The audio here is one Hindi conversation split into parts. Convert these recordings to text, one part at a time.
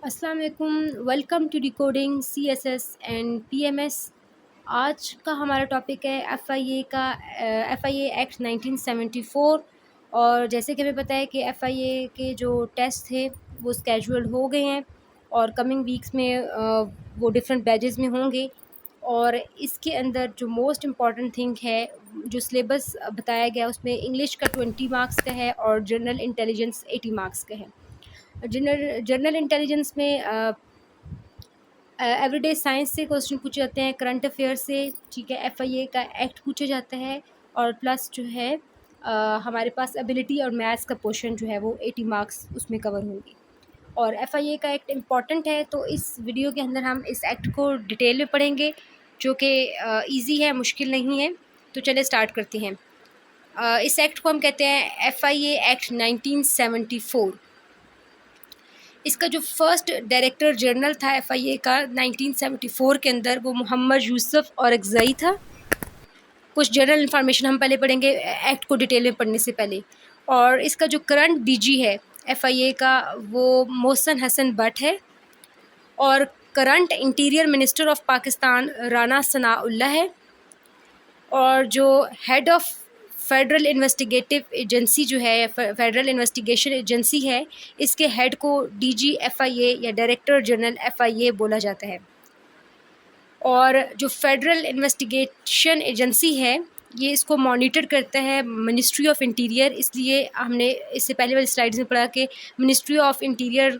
अस्सलाम वालेकुम। Welcome to decoding CSS and PMS. आज का हमारा टॉपिक है एफआईए का एफआईए एक्ट 1974। और जैसे कि हमें पता है कि एफआईए के जो टेस्ट थे वो स्केजुअल्ड हो गए हैं और कमिंग वीक्स में वो डिफरेंट बैचेस में होंगे। और इसके अंदर जो मोस्ट इम्पॉर्टेंट थिंग है, जो सिलेबस बताया गया उसमें इंग्लिश का 20 मार्क्स का है और जनरल इंटेलिजेंस 80 मार्क्स का है। जनरल इंटेलिजेंस में एवरीडे साइंस से क्वेश्चन पूछे जाते हैं, करंट अफेयर से, ठीक है, एफआईए का एक्ट पूछा जाता है और प्लस जो है हमारे पास एबिलिटी और मैथ्स का पोर्शन जो है वो 80 मार्क्स उसमें कवर होंगे। और एफआईए का एक्ट इम्पॉर्टेंट है, तो इस वीडियो के अंदर हम इस एक्ट को डिटेल में पढ़ेंगे जो कि ईजी है, मुश्किल नहीं है। तो चलिए स्टार्ट करते हैं। इस एक्ट को हम कहते हैं एफआईए एक्ट 1974। इसका जो फर्स्ट डायरेक्टर जनरल था एफआईए का 1974 के अंदर, वो मोहम्मद यूसुफ औरकज़ई था। कुछ जनरल इन्फॉर्मेशन हम पहले पढ़ेंगे एक्ट को डिटेल में पढ़ने से पहले। और इसका जो करंट डीजी है एफआईए का वो मोहसन हसन भट्ट है। और current interior minister of Pakistan Rana Sanaullah है। और जो head of federal investigative agency जो है, फेडरल इन्वेस्टिगेशन एजेंसी है, इसके हेड को डीजी एफआईए या डायरेक्टर जनरल एफआईए बोला जाता है। और जो फेडरल इन्वेस्टिगेशन एजेंसी है ये इसको मॉनिटर करता है मिनिस्ट्री ऑफ इंटीरियर। इसलिए हमने इससे पहले वाली स्लाइड्स में पढ़ा कि मिनिस्ट्री ऑफ इंटीरियर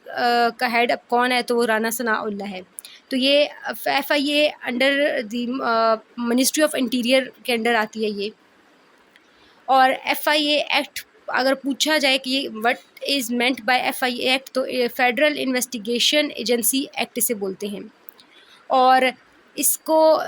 का हेड अब कौन है, तो वो राना सनाउल्लाह है। तो ये FIA under the ministry of interior के अंडर आती है ये। और एफआईए एक्ट अगर पूछा जाए कि ये what is meant by FIA act, तो फेडरल इन्वेस्टिगेशन एजेंसी एक्ट से बोलते हैं। और इसको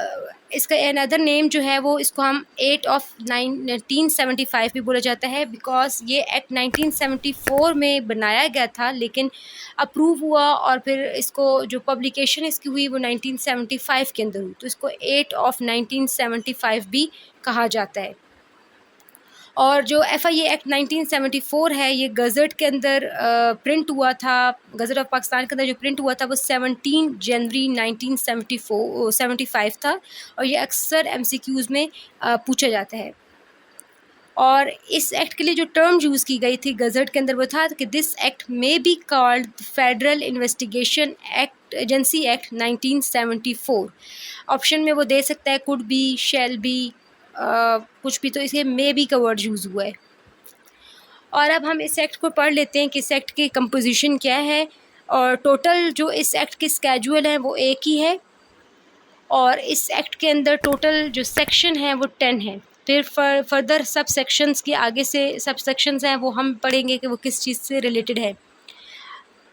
इसका अनदर नेम जो है वो इसको हम 8 ऑफ 1975 भी बोला जाता है, बिकॉज ये एक्ट 1974 में बनाया गया था लेकिन अप्रूव हुआ और फिर इसको जो पब्लिकेशन इसकी हुई वो 1975 के अंदर हुई, तो इसको 8 ऑफ 1975 भी कहा जाता है। और जो एफआईए एक्ट 1974 है ये गज़ट के अंदर प्रिंट हुआ था, गज़ट ऑफ पाकिस्तान के अंदर जो प्रिंट हुआ था वो 17 जनवरी 1975 था। और ये अक्सर एमसीक्यूज़ में पूछा जाता है। और इस एक्ट के लिए जो टर्म यूज़ की गई थी गज़ट के अंदर वो था कि this act may be called federal investigation act agency act 1974। Option में वो दे सकता है कुड बी, शैल बी, कुछ भी, तो इसके मे बी का वर्ड यूज़ हुआ है। और अब हम इस एक्ट को पढ़ लेते हैं कि इस एक्ट की कंपोजिशन क्या है। और टोटल जो इस एक्ट के स्केजुअल हैं वो एक ही है। और इस एक्ट के अंदर टोटल जो सेक्शन हैं वो 10 हैं। फिर फर्दर सब सेक्शंस के आगे से सब सेक्शंस हैं वो हम पढ़ेंगे कि वो किस चीज़ से रिलेटेड है।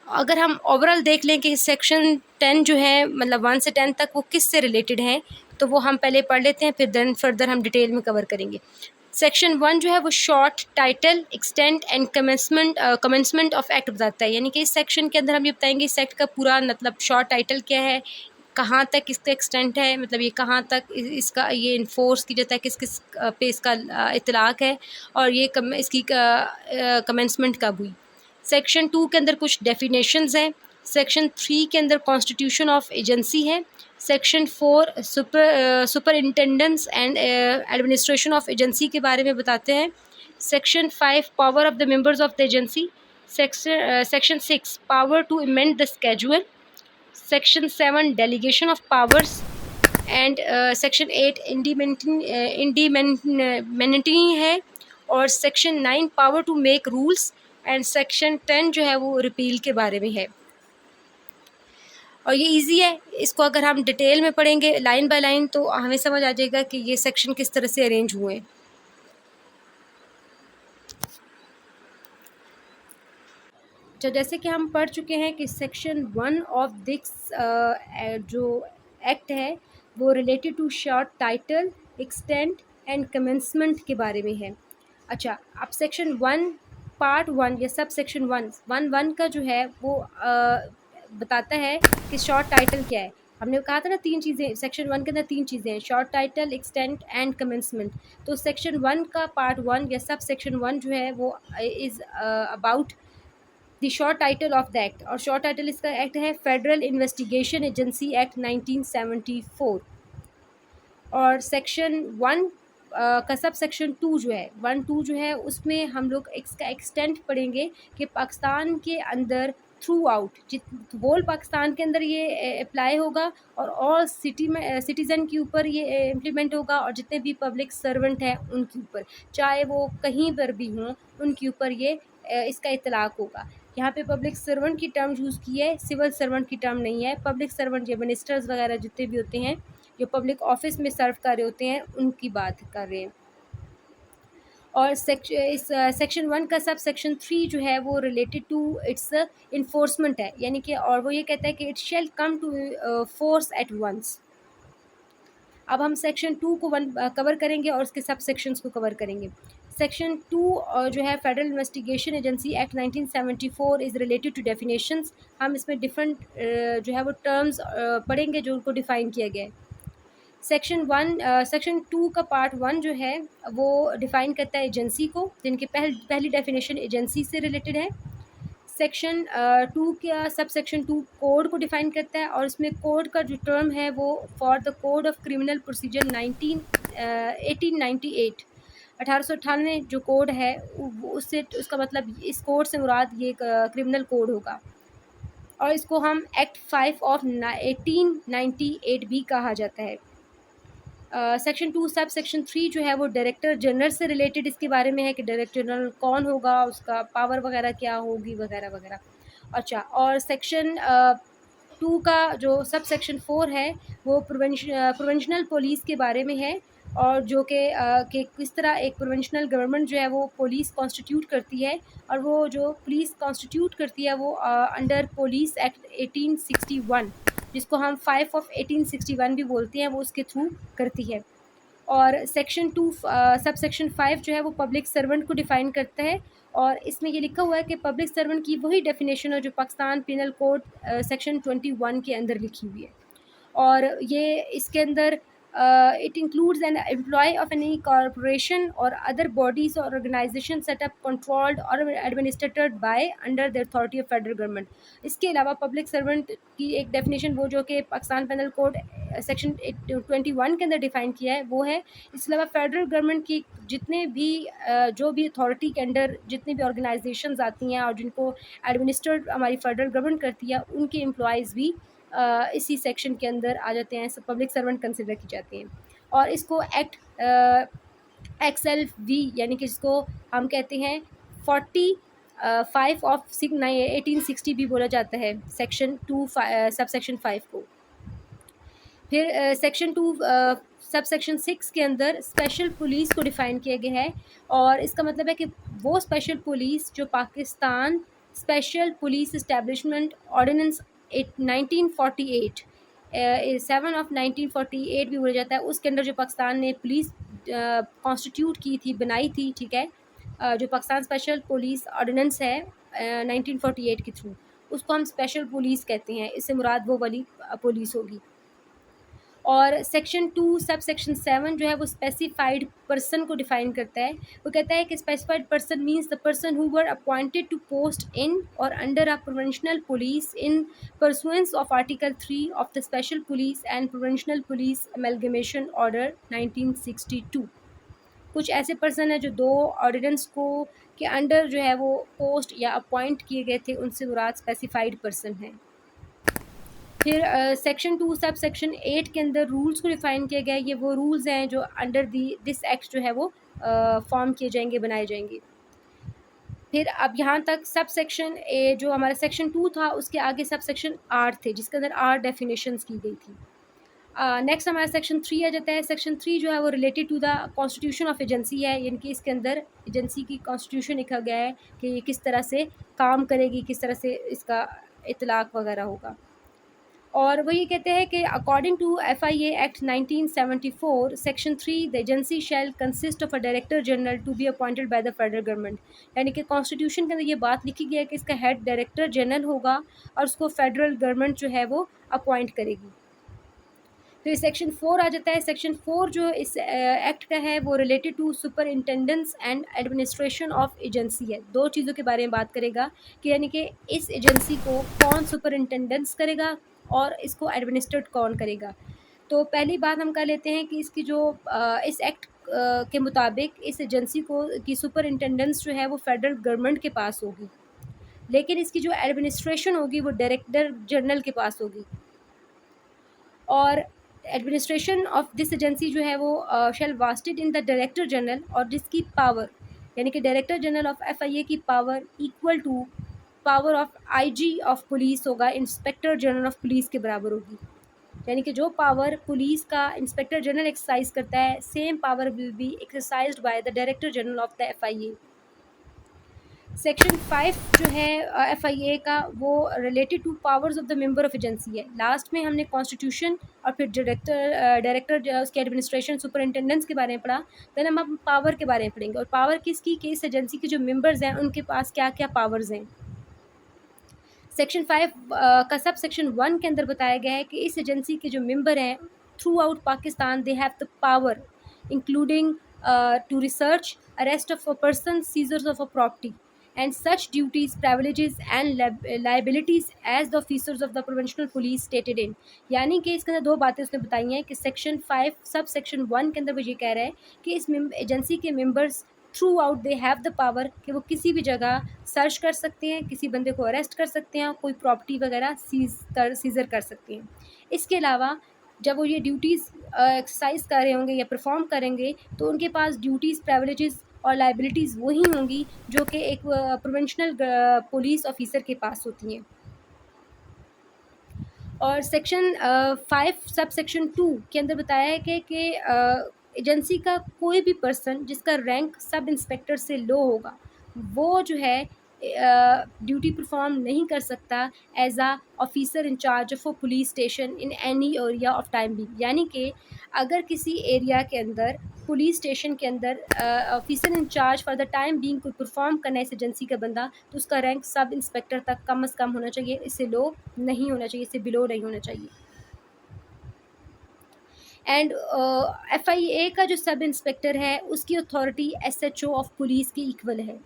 अगर हम ओवरऑल देख लें कि सेक्शन 10 जो है, मतलब 1 से 10 तक, वो किस से रिलेटेड हैं, तो वो हम पहले पढ़ लेते हैं, फिर देन फर्दर हम डिटेल में कवर करेंगे। सेक्शन 1 जो है वो short, title, extent and commencement of act बताता है। यानी कि इस सेक्शन के अंदर हम ये बताएंगे इस एक्ट का पूरा मतलब शॉर्ट टाइटल क्या है, कहाँ तक इसका एक्सटेंट है, मतलब ये कहाँ तक इसका ये इन्फोर्स की जाता है, किस किस पे इसका इतलाक़ है, और ये इसकी कमेंसमेंट कब हुई। सेक्शन 2 के अंदर कुछ डेफिनेशंस हैं। सेक्शन 3 के अंदर कॉन्स्टिट्यूशन ऑफ एजेंसी है। Section 4 superintendence and administration of agency के बारे में बताते हैं। Section 5 power of the members of the agency. Section 6 power to amend the schedule. Section 7 delegation of powers and section 8 indemnity है। और section 9 power to make rules and section 10 जो है वो रिपील के बारे में है। और ये इजी है, इसको अगर हम डिटेल में पढ़ेंगे लाइन बाय लाइन तो हमें समझ आ जाएगा कि ये सेक्शन किस तरह से अरेंज हुए। तो जैसे कि हम पढ़ चुके हैं कि सेक्शन 1 ऑफ दिस जो एक्ट है वो related to short title, extent and commencement के बारे में है। अच्छा, अब सेक्शन 1 पार्ट 1 या सब सेक्शन 1 का जो है वो बताता है कि शॉर्ट टाइटल क्या है। हमने कहा था ना 3 चीज़ें सेक्शन 1 के अंदर, 3 चीज़ें हैं, short title, extent and commencement. तो सेक्शन 1 का पार्ट 1 या सब सेक्शन 1 जो है वो is about the short title of the act, और शॉर्ट टाइटल इसका एक्ट है फेडरल इन्वेस्टिगेशन एजेंसी एक्ट 1974। और सेक्शन 1 का सब सेक्शन 2 जो है 1-2 जो है उसमें हम लोग इसका एक्सटेंट पढ़ेंगे कि पाकिस्तान के अंदर थ्रू आउट होल पाकिस्तान के अंदर ये अप्लाई होगा, और ऑल सिटी में सिटीज़न के ऊपर ये इम्प्लीमेंट होगा, और जितने भी पब्लिक सर्वेंट हैं उनके ऊपर, चाहे वो कहीं पर भी हों, उनके ऊपर ये इसका इतलाक़ होगा। यहाँ पे पब्लिक सर्वेंट की टर्म यूज़ की है, सिविल सर्वेंट की टर्म नहीं है। पब्लिक सर्वेंट ये मिनिस्टर्स वगैरह जितने भी होते हैं जो पब्लिक ऑफिस में सर्व कर रहे होते हैं उनकी बात कर रहे हैं। और सेक्शन 1 का सब सेक्शन 3 जो है वो रिलेटेड टू इट्स इन्फोर्समेंट है, यानी कि, और वो ये कहता है कि it shall come to force at once. अब हम सेक्शन 2 को कवर करेंगे और उसके सब सेक्शंस को कवर करेंगे। सेक्शन 2 जो है federal investigation agency act 1974 is related to definitions. हम इसमें डिफरेंट जो है वो टर्म्स पढ़ेंगे जो उनको डिफ़ाइन किया गया है। सेक्शन 2 का पार्ट 1 जो है वो डिफ़ाइन करता है एजेंसी को, जिनकी पहली डेफिनेशन एजेंसी से रिलेटेड है। सेक्शन 2 का सब सेक्शन 2 कोड को डिफ़ाइन करता है, और इसमें कोड का जो टर्म है वो for the code of criminal procedure 1898 1898 जो कोड है उससे उसका मतलब इस कोड से मुराद ये क्रिमिनल कोड होगा, और इसको हम एक्ट 5 ऑफ 1898 भी कहा जाता है। सेक्शन 2 सब सेक्शन 3 जो है वो डायरेक्टर जनरल से रिलेटेड इसके बारे में है कि डायरेक्टर जनरल कौन होगा, उसका पावर वगैरह क्या होगी वगैरह वगैरह। अच्छा, और सेक्शन 2 का जो सब सेक्शन 4 है वो प्रोविंशनल पुलिस के बारे में है, और जो कि किस तरह एक प्रोविंशनल गवर्नमेंट जो है वो पुलिस कॉन्स्टिट्यूट करती है, और वो जो पुलिस कॉन्स्टिट्यूट करती है वो अंडर पुलिस एक्ट 1861 जिसको हम 5 ऑफ 1861 भी बोलते हैं, वो उसके थ्रू करती है। और सेक्शन 2 सब सेक्शन 5 जो है वो पब्लिक सर्वेंट को डिफ़ाइन करता है, और इसमें ये लिखा हुआ है कि पब्लिक सर्वेंट की वही डेफिनेशन है जो पाकिस्तान पिनल कोड सेक्शन 21 के अंदर लिखी हुई है, और ये इसके अंदर it includes an employee of any corporation or other bodies or organization set up, controlled or administered by under the authority of federal government। इसके अलावा पब्लिक सर्वेंट की एक डेफिनेशन वो जो कि पाकिस्तान पेनल कोड सेक्शन 21 के अंदर डिफ़ाइन किया है वो है। इसके अलावा फेडरल गवर्नमेंट की जितने भी जो भी अथॉरिटी के अंडर जितनी भी ऑर्गेनाइजेशंस आती हैं और जिनको एडमिनिस्ट्रेट हमारी फेडरल गवर्नमेंट करती है, उनके एम्प्लॉयज़ भी इसी सेक्शन के अंदर आ जाते हैं, सब पब्लिक सर्वेंट कंसिडर की जाती हैं। और इसको एक्ट XLV यानी कि इसको हम कहते हैं 45 ऑफ 1860 भी बोला जाता है सेक्शन 2 सब सेक्शन 5 को। फिर सेक्शन 2 सब सेक्शन 6 के अंदर स्पेशल पुलिस को डिफ़ाइन किया गया है, और इसका मतलब है कि वो स्पेशल पुलिस जो Pakistan special police establishment ordinance 1948 7 of 1948 भी बोला जाता है, उसके अंदर जो पाकिस्तान ने पुलिस कॉन्स्टिट्यूट की थी, बनाई थी, ठीक है, जो पाकिस्तान स्पेशल पुलिस ऑर्डिनेंस है 1948 के थ्रू, उसको हम स्पेशल पुलिस कहते हैं। इससे मुराद वो वाली पुलिस होगी। और सेक्शन 2 सब सेक्शन 7 जो है वो स्पेसिफाइड पर्सन को डिफ़ाइन करता है। वो कहता है कि specified person means the person who were appointed to post in or under a provincial police in pursuance of article 3 of the special police and provincial police amalgamation order 1962। कुछ ऐसे पर्सन हैं जो 2 ऑर्डिनेंस को के अंडर जो है वो पोस्ट या अपॉइंट किए गए थे, उनसे मुराद स्पेसिफाइड पर्सन हैं। फिर सेक्शन 2 सब सेक्शन 8 के अंदर रूल्स को डिफ़ाइन किया गया है। ये वो रूल्स हैं जो अंडर दिस एक्ट जो है वो फॉर्म किए जाएंगे, बनाए जाएंगे। फिर अब यहाँ तक सब सेक्शन ए जो हमारा सेक्शन 2 था उसके आगे सब सेक्शन 8 थे जिसके अंदर 8 डेफिनेशंस की गई थी। नेक्स्ट हमारा सेक्शन 3 आ जाता है। सेक्शन 3 जो है वो related to the constitution of agency है, यानी कि इसके अंदर एजेंसी की कॉन्स्टिट्यूशन लिखा गया है कि ये किस तरह से काम करेगी, किस तरह से इसका इतलाक़ वगैरह होगा। और वो ये कहते हैं कि according to FIA act 1974 section 3 the agency shall consist of a director general to be appointed by the federal government, यानी कि कॉन्स्टिट्यूशन के अंदर ये बात लिखी गई है कि इसका हेड डायरेक्टर जनरल होगा और उसको फेडरल गवर्नमेंट जो है वो अपॉइंट करेगी। फिर सेक्शन 4 आ जाता है। सेक्शन 4 जो इस एक्ट का है वो related to superintendence and administration of agency है। 2 चीज़ों के बारे में बात करेगा कि यानी कि इस एजेंसी को कौन सुपरिंटेंडेंस करेगा और इसको एडमिनिस्ट्रेट कौन करेगा। तो पहली बात हम कर लेते हैं कि इसकी जो इस एक्ट के मुताबिक इस एजेंसी को की सुपरिंटेंडेंस जो है वो फेडरल गवर्नमेंट के पास होगी, लेकिन इसकी जो एडमिनिस्ट्रेशन होगी वो डायरेक्टर जनरल के पास होगी। और एडमिनिस्ट्रेशन ऑफ दिस एजेंसी जो है वो shall vested in the director general, और जिसकी पावर यानी कि डायरेक्टर जनरल ऑफ एफआईए की power equal to power of IG of police होगा, इंस्पेक्टर जनरल ऑफ पुलिस के बराबर होगी। यानी कि जो पावर पुलिस का इंस्पेक्टर जनरल एक्सरसाइज करता है, same power will be exercised by the director general of the FIA. Section 5 जो है एफआईए का वो related to powers of the member of agency है। लास्ट में हमने कॉन्स्टिट्यूशन और फिर डायरेक्टर उसके एडमिनिस्ट्रेशन सुपरिंटेंडेंस के बारे में पढ़ा। देन हम अब पावर के बारे में पढ़ेंगे, और पावर किसकी कि इस एजेंसी के जो मेंबर्स हैं उनके पास क्या क्या पावर्स हैं। सेक्शन 5 का सब सेक्शन 1 के अंदर बताया गया है कि इस एजेंसी के जो मेंबर हैं throughout Pakistan they have the power including to research, arrest of a person, seizures of a property and such duties, privileges and liabilities as the officers of the provincial police stated in. यानी कि इसके अंदर 2 बातें उसने बताई हैं कि सेक्शन 5 सब सेक्शन 1 के अंदर वो ये कह रहा है कि इस एजेंसी के members through out they have the power कि वो किसी भी जगह सर्च कर सकते हैं, किसी बंदे को अरेस्ट कर सकते हैं, कोई प्रॉपर्टी वगैरह सीज़र कर सकते हैं। इसके अलावा जब वो ये ड्यूटीज़ एक्सरसाइज कर रहे होंगे या परफॉर्म करेंगे तो उनके पास ड्यूटीज़, प्राइविलेजेस और लाइबिलिटीज़ वही होंगी जो कि एक प्रोविंशनल पुलिस ऑफिसर के पास होती हैं। और सेक्शन 5 सब सेक्शन 2 के अंदर बताया है कि एजेंसी का कोई भी पर्सन जिसका रैंक सब इंस्पेक्टर से लो होगा वो जो है ड्यूटी परफॉर्म नहीं कर सकता as a officer in charge of a police station in any area of time भी। यानी कि अगर किसी एरिया के अंदर पुलिस स्टेशन के अंदर officer in charge for the time being कोई परफॉर्म करना है इस एजेंसी का बंदा, तो उसका रैंक सब इंस्पेक्टर तक कम से कम होना चाहिए, इससे लो नहीं होना चाहिए, इससे बिलो नहीं होना चाहिए। एंड एफआईए का जो सब इंस्पेक्टर है उसकी अथॉरिटी एसएचओ ऑफ पुलिस की इक्वल है।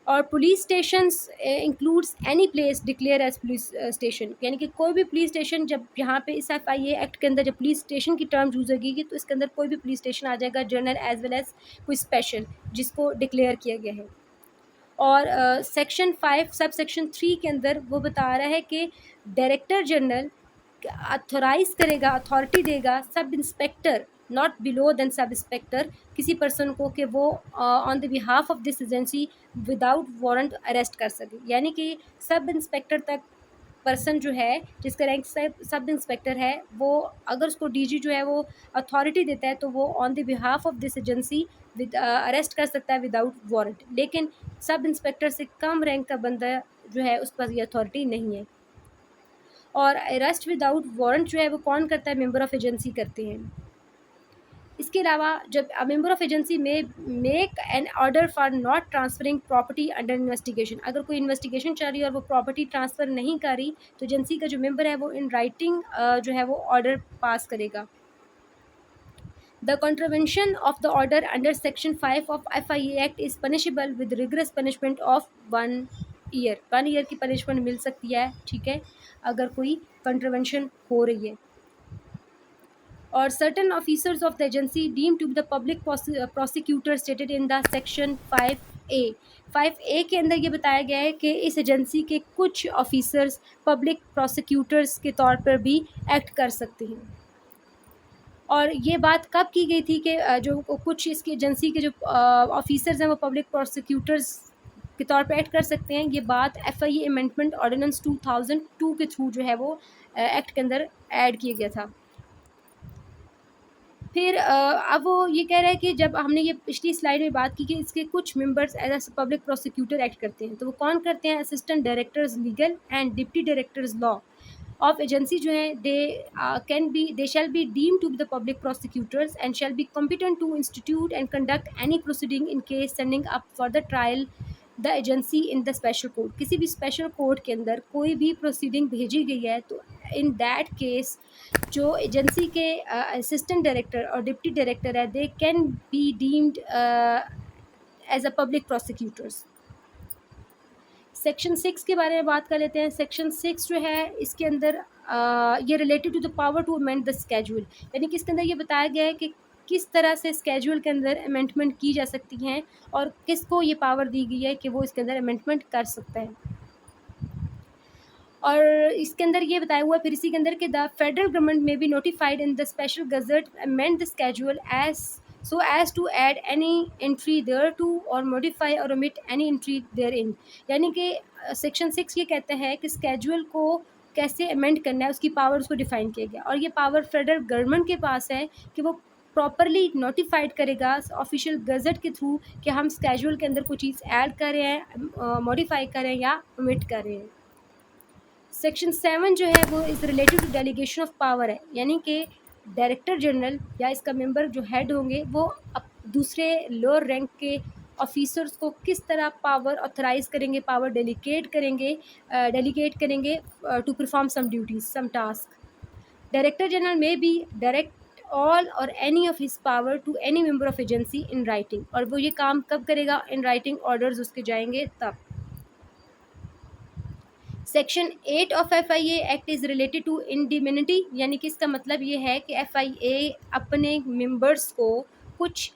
और police stations includes any place declare as police station, यानी कि कोई भी पुलिस स्टेशन, जब यहाँ पे इस एफआईए एक्ट के अंदर जब पुलिस स्टेशन की टर्म यूज़ होगी तो इसके अंदर कोई भी पुलिस स्टेशन आ जाएगा, जनरल एज वेल एज कोई स्पेशल जिसको डिक्लेयर किया गया है। और सेक्शन 5 सब सेक्शन 3 के अंदर वो बता रहा है कि डायरेक्टर जनरल अथोराइज करेगा, अथॉरिटी देगा sub inspector not below then sub inspector किसी पर्सन को कि वो on the behalf of this agency without warrant arrest कर सके। यानी कि सब इंस्पेक्टर तक पर्सन जो है जिसका रैंक सब इंस्पेक्टर है वो अगर उसको डीजी जो है वो अथॉरिटी देता है तो वो on the behalf of this agency with arrest कर सकता है विदाउट वारंट। लेकिन सब इंस्पेक्टर से कम रैंक का बंदा जो है उसके पास ये अथॉरिटी नहीं है। और अरेस्ट विदाउट वारंट जो है वो कौन करता है, मेंबर ऑफ एजेंसी करते हैं। इसके अलावा जब मेंबर ऑफ एजेंसी में make an order for not transferring property under investigation, अगर कोई इन्वेस्टिगेशन चल रही है और वो प्रॉपर्टी ट्रांसफ़र नहीं कर रही तो एजेंसी का जो मेंबर है वो इन राइटिंग जो है वो ऑर्डर पास करेगा। The contravention of the order under section 5 of FIA act is punishable with rigorous punishment of 1 year. 1 year की पनिशमेंट मिल सकती है, ठीक है, अगर कोई कॉन्ट्रवेंशन हो रही है। और certain officers of the agency deem to be the public prosecutor stated in the section 5A। 5A के अंदर ये बताया गया है कि इस एजेंसी के कुछ ऑफिसर्स पब्लिक प्रोसिक्यूटर्स के तौर पर भी एक्ट कर सकते हैं। और ये बात कब की गई थी कि जो कुछ इसकी एजेंसी के जो ऑफिसर्स हैं वो पब्लिक प्रोसिक्यूटर्स के तौर पर एक्ट कर सकते हैं। ये बात एफआईए अमेंडमेंट ऑर्डिनेंस 2002 के थ्रू जो है वो एक्ट के अंदर ऐड किया गया था। फिर अब वो ये कह रहा है कि जब हमने ये पिछली स्लाइड में बात की कि इसके कुछ members as a public prosecutor act करते हैं, तो वो कौन करते हैं, assistant directors legal and deputy directors law of agency जो है they shall be deem to be the public prosecutors and shall be competent to institute and conduct any proceeding in case sending up for the trial the agency in the special court. किसी भी स्पेशल कोर्ट के अंदर कोई भी प्रोसीडिंग भेजी गई है तो इन दैट केस जो एजेंसी के असिस्टेंट डायरेक्टर और डिप्टी डायरेक्टर है, they can be deemed as a public prosecutors. Section 6 के बारे में बात कर लेते हैं। सेक्शन 6 जो है इसके अंदर ये related to the power to amend the schedule, यानी कि इसके अंदर ये बताया गया है कि किस तरह से स्केड्यूल के अंदर अमेंडमेंट की जा सकती हैं और किसको ये पावर दी गई है कि वो इसके अंदर अमेंडमेंट कर सकता है। और इसके अंदर ये बताया हुआ है फिर इसी के अंदर कि the federal government may be notified in the special gazette amend the schedule as so as to add any entry thereto or modify or omit any entry therein, यानी कि सेक्शन 6 ये कहता है कि स्केड्यूल को कैसे अमेंड करना है, उसकी पावर उसको डिफाइन किया गया और ये पावर फेडरल गवर्नमेंट के पास है कि वो प्रॉपरली नोटिफाइड करेगा ऑफिशियल गजट के थ्रू कि हम स्केड्यूल के अंदर कोई चीज़ ऐड कर रहे हैं, मॉडिफाई कर रहे हैं या ओमिट कर रहे हैं। सेक्शन 7 जो है वो is related to delegation of power है, यानी कि डायरेक्टर जनरल या इसका मेंबर जो हेड होंगे वो दूसरे लोअर रैंक के ऑफिसर्स को किस तरह पावर ऑथराइज करेंगे, पावर डेलीगेट करेंगे to perform some duties, some task. Director general may be direct all or any of his power to any member of agency in writing, और वो ये काम कब करेगा, इन राइटिंग ऑर्डर्स उसके जाएंगे तब। Section 8 of FIA act is related to indemnity, यानी कि इसका मतलब ये है कि FIA अपने मेंबर्स को कुछ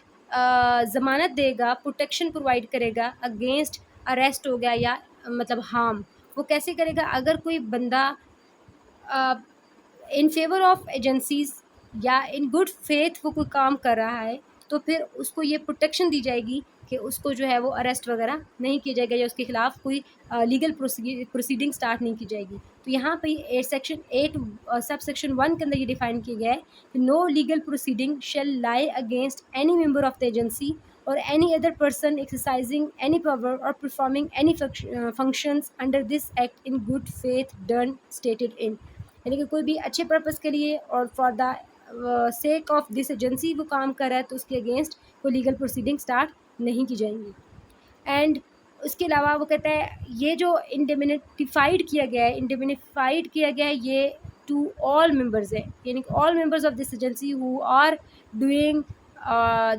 ज़मानत देगा, प्रोटेक्शन प्रोवाइड करेगा अगेंस्ट अरेस्ट हो गया या मतलब हार्म। वो कैसे करेगा, अगर कोई बंदा इन फेवर ऑफ एजेंसीज़ या इन गुड फेथ वो कोई काम कर रहा है तो फिर उसको ये प्रोटेक्शन दी जाएगी कि उसको जो है वो अरेस्ट वगैरह नहीं किया जाएगा या उसके खिलाफ कोई लीगल प्रोसीडिंग स्टार्ट नहीं की जाएगी। तो यहाँ पे सेक्शन 8 सब सेक्शन 1 के अंदर ये डिफाइन किया गया है कि no legal proceeding shall lie against any member of the agency or any other person exercising any power or performing any functions under this act in good faith done stated in, यानी कि कोई भी अच्छे पर्पज़ के लिए और for the sake of this agency वो काम कर रहा है तो उसके अगेंस्ट कोई लीगल प्रोसीडिंग स्टार्ट नहीं की जाएंगी। एंड उसके अलावा वो कहता है ये जो इंडेमिनिफाइड किया गया है ये टू ऑल मेंबर्स है, यानी कि all members of this agency who are doing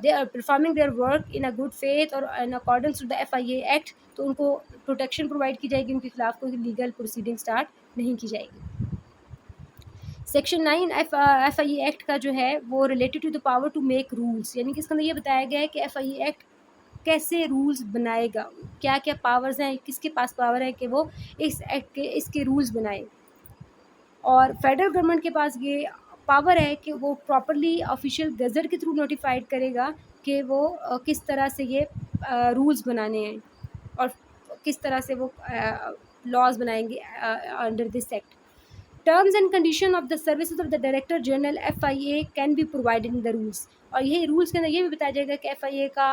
they are performing their work in a good faith और in accordance to the FIA act, तो उनको प्रोटेक्शन प्रोवाइड की जाएगी, उनके खिलाफ कोई लीगल प्रोसीडिंग स्टार्ट नहीं की जाएगी। सेक्शन 9 FIA एक्ट का जो है वो related to the power to make rules, यानी कि इसके अंदर ये बताया गया है कि FIA एक्ट कैसे रूल्स बनाएगा, क्या क्या पावर्स हैं, किसके पास पावर है कि वो इस एक्ट के इसके रूल्स बनाए। और फेडरल गवर्नमेंट के पास ये पावर है कि वो प्रॉपरली ऑफिशियल गजट के थ्रू नोटिफाइड करेगा कि वो किस तरह से ये रूल्स बनाने हैं और किस तरह से वो लॉज बनाएंगे under this act. Terms and condition of the services of the director general FIA can be provided in the rules, और यही रूल्स के अंदर ये भी बताया जाएगा कि FIA का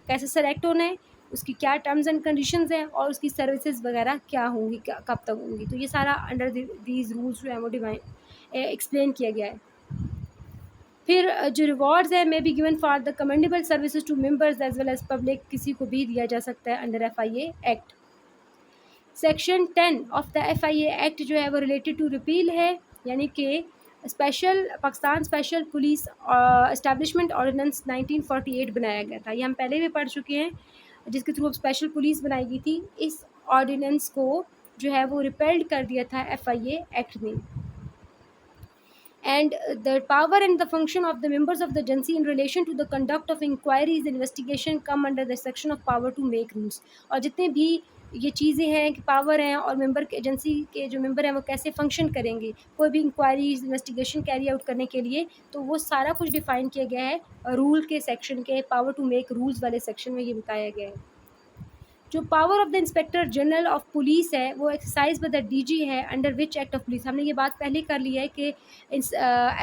कैसे सेलेक्ट होना है, उसकी क्या टर्म्स एंड कंडीशंस हैं और उसकी सर्विसेज वगैरह क्या होंगी, क्या कब तक होंगी। तो ये सारा अंडर दीज रूल्स जो है वो एक्सप्लेन किया गया है। फिर जो रिवॉर्ड्स है may be given for the commendable services to members as well as public, किसी को भी दिया जा सकता है under FIA act. Section 10 of the FIA act जो है वो रिलेटेड टू रिपील है, यानी कि Pakistan special police establishment ordinance 1948 बनाया गया था, ये हम पहले भी पढ़ चुके हैं, जिसके थ्रू स्पेशल पुलिस बनाई गई थी। इस ऑर्डिनेंस को जो है वो रिपेल्ड कर दिया था FIA एक्ट ने। And the power and the function of the members of the agency in relation to the conduct of inquiries investigation come under the section of power to make rules, और जितने भी ये चीज़ें हैं कि पावर हैं और मेंबर के एजेंसी के जो मेंबर हैं वो कैसे फंक्शन करेंगे कोई भी इंक्वायरीज इन्वेस्टिगेशन कैरी आउट करने के लिए, तो वो सारा कुछ डिफाइन किया गया है रूल के सेक्शन के पावर टू मेक रूल्स वाले सेक्शन में ये बताया गया है। जो power of the inspector general of police है वो एक्सरसाइज बाय द DG है under which act of police, हमने ये बात पहले कर ली है कि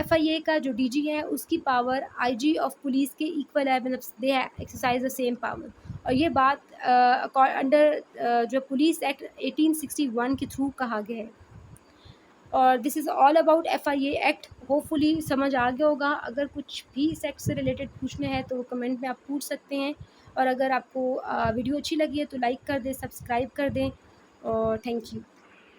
FIA का जो DG है उसकी पावर IG ऑफ पुलिस के इक्वल है, मतलब दे एक्सरसाइज द सेम पावर, और ये बात अंडर जो पुलिस एक्ट 1861 के थ्रू कहा गया है। और this is all about FIA act, hopefully समझ आ गया होगा। अगर कुछ भी इस एक्ट से रिलेटेड पूछने हैं तो कमेंट में आप पूछ सकते हैं, और अगर आपको वीडियो अच्छी लगी है तो लाइक कर दें, सब्सक्राइब कर दें, और थैंक यू।